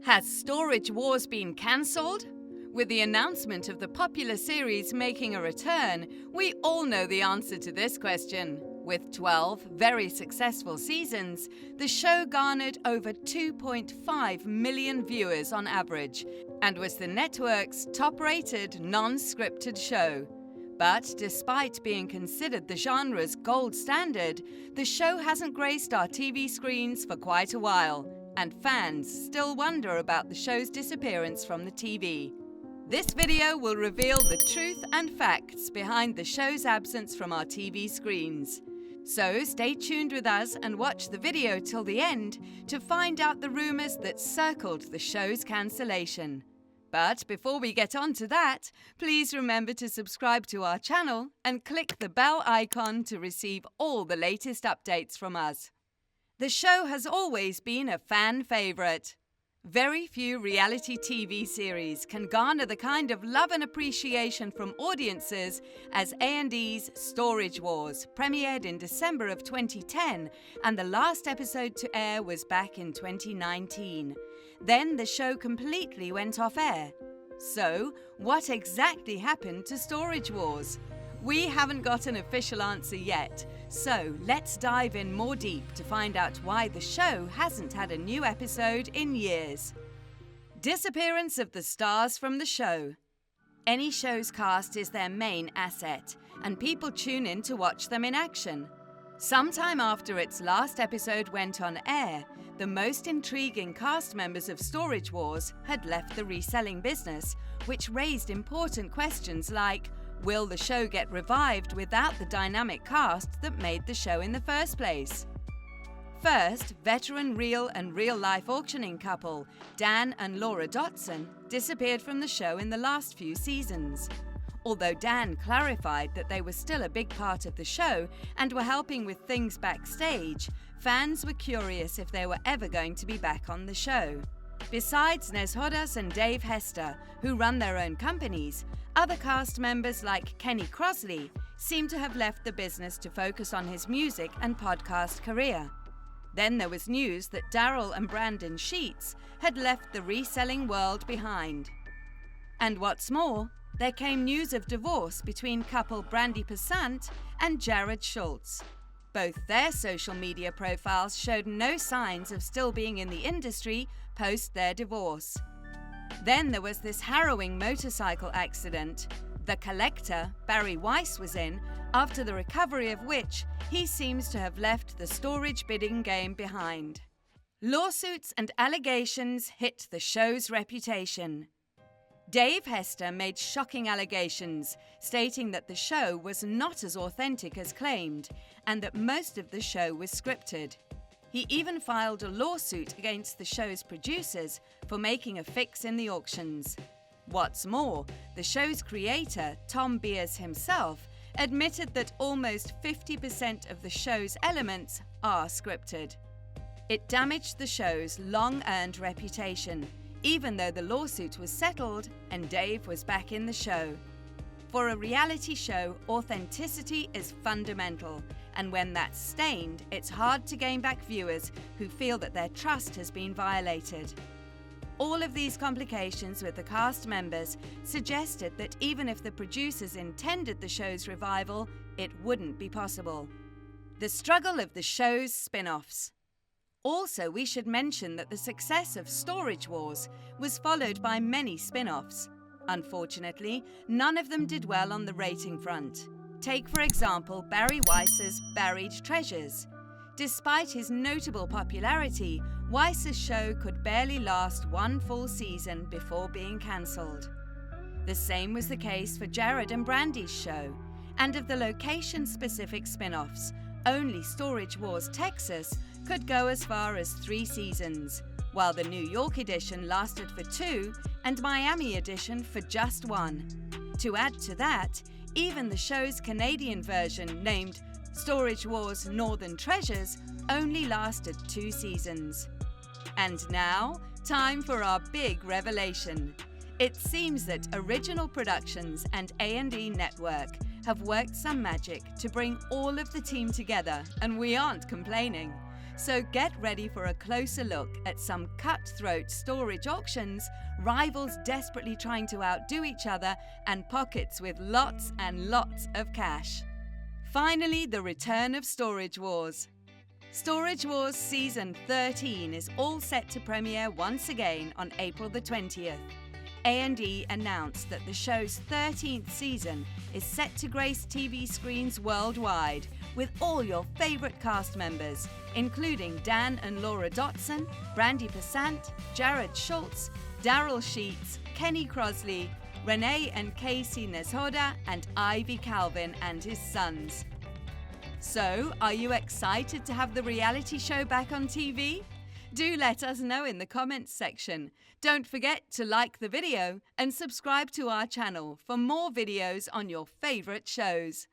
Has Storage Wars been cancelled? With the announcement of the popular series making a return, we all know the answer to this question. With 12 very successful seasons, the show garnered over 2.5 million viewers on average and was the network's top-rated non-scripted show. But despite being considered the genre's gold standard, the show hasn't graced our TV screens for quite a while, and fans still wonder about the show's disappearance from the TV. This video will reveal the truth and facts behind the show's absence from our TV screens. So stay tuned with us and watch the video till the end to find out the rumors that circled the show's cancellation. But before we get on to that, please remember to subscribe to our channel and click the bell icon to receive all the latest updates from us. The show has always been a fan favorite. Very few reality TV series can garner the kind of love and appreciation from audiences as A&E's Storage Wars premiered in December of 2010, and the last episode to air was back in 2019. Then the show completely went off air. So, what exactly happened to Storage Wars? We haven't got an official answer yet, so let's dive in more deep to find out why the show hasn't had a new episode in years. Disappearance of the stars from the show. Any show's cast is their main asset, and people tune in to watch them in action. Sometime after its last episode went on air, the most intriguing cast members of Storage Wars had left the reselling business, which raised important questions like, will the show get revived without the dynamic cast that made the show in the first place? First, veteran real and real-life auctioning couple Dan and Laura Dotson disappeared from the show in the last few seasons. Although Dan clarified that they were still a big part of the show and were helping with things backstage, fans were curious if they were ever going to be back on the show. Besides Neshodas and Dave Hester, who run their own companies, other cast members like Kenny Crosley seem to have left the business to focus on his music and podcast career. Then there was news that Daryl and Brandon Sheets had left the reselling world behind. And what's more, there came news of divorce between couple Brandy Passant and Jared Schultz. Both their social media profiles showed no signs of still being in the industry post their divorce. Then there was this harrowing motorcycle accident The Collector Barry Weiss was in, after the recovery of which he seems to have left the storage bidding game behind. Lawsuits and allegations hit the show's reputation. Dave Hester made shocking allegations, stating that the show was not as authentic as claimed and that most of the show was scripted. He even filed a lawsuit against the show's producers for making a fix in the auctions. What's more, the show's creator, Tom Beers himself, admitted that almost 50% of the show's elements are scripted. It damaged the show's long-earned reputation, even though the lawsuit was settled and Dave was back in the show. For a reality show, authenticity is fundamental, and when that's stained, it's hard to gain back viewers who feel that their trust has been violated. All of these complications with the cast members suggested that even if the producers intended the show's revival, it wouldn't be possible. The struggle of the show's spin-offs. Also, we should mention that the success of Storage Wars was followed by many spin-offs. Unfortunately, none of them did well on the rating front. Take, for example, Barry Weiss's Buried Treasures. Despite his notable popularity, Weiss's show could barely last one full season before being cancelled. The same was the case for Jared and Brandy's show, and of the location-specific spin-offs, only Storage Wars Texas could go as far as 3 seasons, while the New York edition lasted for 2 and Miami edition for just 1. To add to that, even the show's Canadian version, named Storage Wars Northern Treasures, only lasted 2 seasons. And now, time for our big revelation. It seems that Original Productions and A&E Network have worked some magic to bring all of the team together, and we aren't complaining. So get ready for a closer look at some cutthroat storage auctions, rivals desperately trying to outdo each other, and pockets with lots and lots of cash. Finally, the return of Storage Wars. Storage Wars Season 13 is all set to premiere once again on April the 20th. A&E announced that the show's 13th season is set to grace TV screens worldwide with all your favourite cast members, including Dan and Laura Dotson, Brandy Passant, Jared Schultz, Daryl Sheets, Kenny Crosley, Renee and Casey Neshoda, and Ivy Calvin and his sons. So, are you excited to have the reality show back on TV? Do let us know in the comments section. Don't forget to like the video and subscribe to our channel for more videos on your favourite shows.